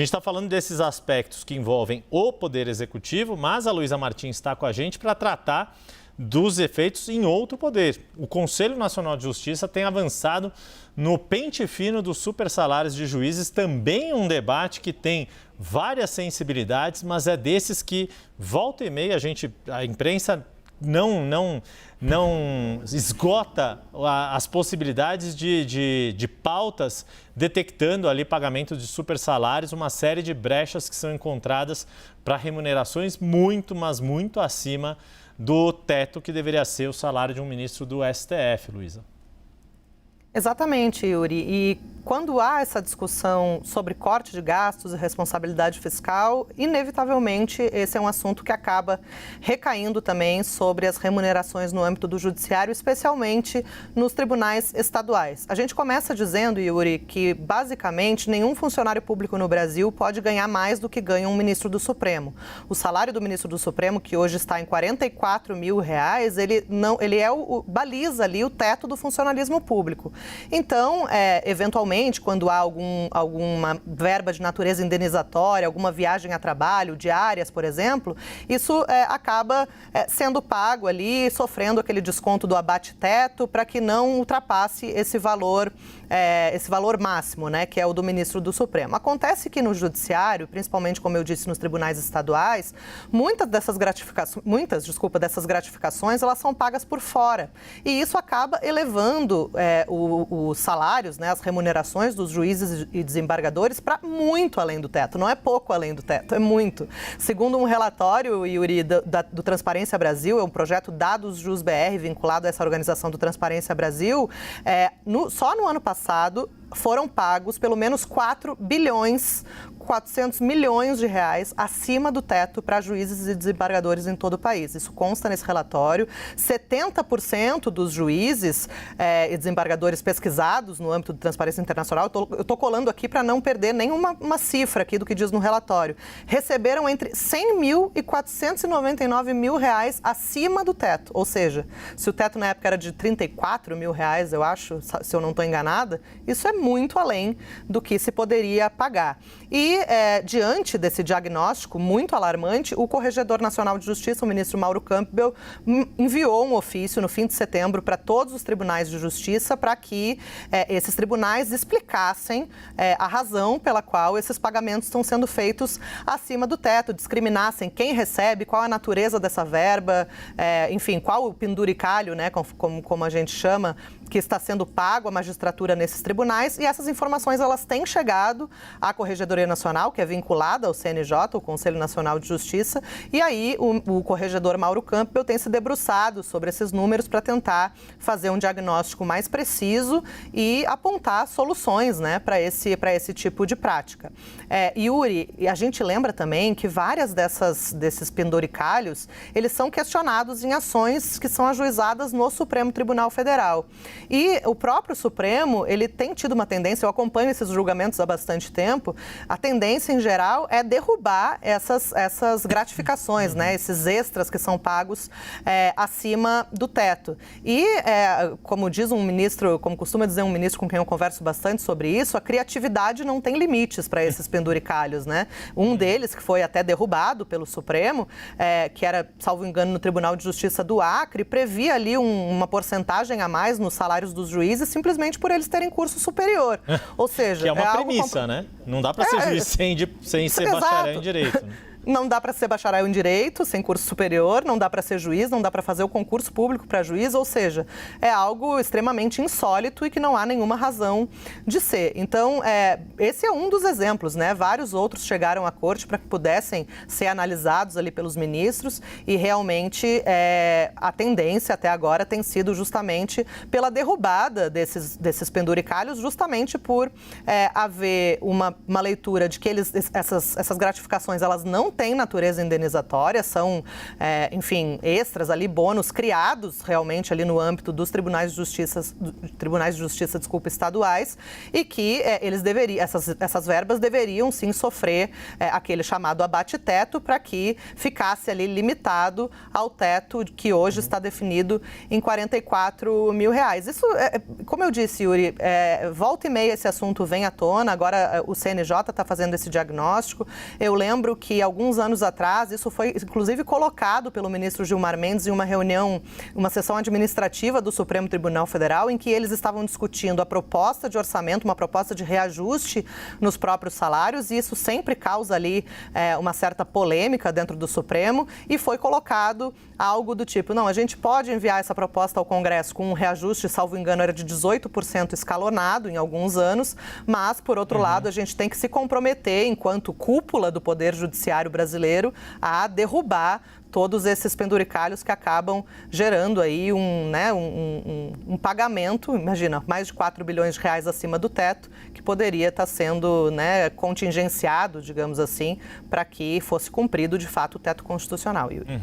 gente está falando desses aspectos que envolvem o Poder Executivo, mas a Luísa Martins está com a gente para tratar dos efeitos em outro poder. O Conselho Nacional de Justiça tem avançado no pente fino dos supersalários de juízes, também um debate que tem várias sensibilidades, mas é desses que volta e meia a imprensa não esgota as possibilidades de pautas detectando ali pagamento de supersalários, uma série de brechas que são encontradas para remunerações muito, mas muito acima do teto que deveria ser o salário de um ministro do STF, Luísa. Exatamente, Yuri. E quando há essa discussão sobre corte de gastos e responsabilidade fiscal, inevitavelmente esse é um assunto que acaba recaindo também sobre as remunerações no âmbito do judiciário, especialmente nos tribunais estaduais. A gente começa dizendo, Yuri, que basicamente nenhum funcionário público no Brasil pode ganhar mais do que ganha um ministro do Supremo. O salário do ministro do Supremo, que hoje está em R$44 mil, baliza ali o teto do funcionalismo público. Então, eventualmente, quando há alguma verba de natureza indenizatória, alguma viagem a trabalho, diárias, por exemplo, isso acaba sendo pago ali, sofrendo aquele desconto do abate-teto para que não ultrapasse esse valor máximo, né, que é o do ministro do Supremo. Acontece que no judiciário, principalmente, como eu disse, nos tribunais estaduais, muitas dessas gratificações, elas são pagas por fora. E isso acaba elevando os salários, né, as remunerações dos juízes e desembargadores para muito além do teto. Não é pouco além do teto, é muito. Segundo um relatório, Yuri, do Transparência Brasil, é um projeto Dados Jus BR, vinculado a essa organização do Transparência Brasil, só no ano passado foram pagos pelo menos 4,4 bilhões de reais acima do teto para juízes e desembargadores em todo o país. Isso consta nesse relatório. 70% dos juízes e desembargadores pesquisados no âmbito de Transparência Internacional, eu estou colando aqui para não perder nenhuma cifra aqui do que diz no relatório, receberam entre 100 mil e 499 mil reais acima do teto. Ou seja, se o teto na época era de 34 mil reais, eu acho, se eu não estou enganada, isso é muito além do que se poderia pagar. E, diante desse diagnóstico muito alarmante, o Corregedor Nacional de Justiça, o ministro Mauro Campbell, enviou um ofício no fim de setembro para todos os tribunais de justiça para que esses tribunais explicassem a razão pela qual esses pagamentos estão sendo feitos acima do teto, discriminassem quem recebe, qual a natureza dessa verba, enfim, qual o penduricalho, né, como a gente chama, que está sendo pago à magistratura nesses tribunais, e essas informações elas têm chegado à Corregedoria Nacional, que é vinculada ao CNJ, o Conselho Nacional de Justiça, e aí o corregedor Mauro Campbell tem se debruçado sobre esses números para tentar fazer um diagnóstico mais preciso e apontar soluções, né, para esse tipo de prática. Yuri, a gente lembra também que várias desses penduricalhos, eles são questionados em ações que são ajuizadas no Supremo Tribunal Federal. E o próprio Supremo, ele tem tido uma tendência, eu acompanho esses julgamentos há bastante tempo, a tendência em geral é derrubar essas gratificações, né, esses extras que são pagos acima do teto. E, como diz um ministro, como costuma dizer um ministro com quem eu converso bastante sobre isso, a criatividade não tem limites para esses penduricalhos, né? Um deles, que foi até derrubado pelo Supremo, que era, salvo engano, no Tribunal de Justiça do Acre, previa ali uma porcentagem a mais nos salários dos juízes simplesmente por eles terem curso superior. Ou seja, que é uma premissa, né? Não dá para ser juiz sem ser bacharel em direito. Né? Não dá para ser bacharel em direito, sem curso superior, não dá para ser juiz, não dá para fazer o concurso público para juiz, ou seja, é algo extremamente insólito e que não há nenhuma razão de ser. Então, esse é um dos exemplos, né? Vários outros chegaram à corte para que pudessem ser analisados ali pelos ministros e realmente a tendência até agora tem sido justamente pela derrubada desses penduricalhos, justamente por haver uma leitura de que essas gratificações elas não têm natureza indenizatória, são, enfim, extras ali, bônus criados realmente ali no âmbito dos tribunais de justiça, estaduais, e que eles deveriam, essas verbas deveriam sim sofrer aquele chamado abate-teto para que ficasse ali limitado ao teto que hoje está definido em R$ 44 mil. Isso, como eu disse, Yuri, volta e meia esse assunto vem à tona, agora o CNJ está fazendo esse diagnóstico. Eu lembro que alguns anos atrás, isso foi inclusive colocado pelo ministro Gilmar Mendes em uma reunião, uma sessão administrativa do Supremo Tribunal Federal, em que eles estavam discutindo a proposta de orçamento, uma proposta de reajuste nos próprios salários, e isso sempre causa ali uma certa polêmica dentro do Supremo, e foi colocado algo do tipo, não, a gente pode enviar essa proposta ao Congresso com um reajuste, salvo engano, era de 18% escalonado em alguns anos, mas, por outro lado, a gente tem que se comprometer, enquanto cúpula do Poder Judiciário brasileiro, a derrubar todos esses penduricalhos que acabam gerando aí um pagamento, imagina, mais de R$ 4 bilhões acima do teto, que poderia estar sendo contingenciado, digamos assim, para que fosse cumprido de fato o teto constitucional, Yuri.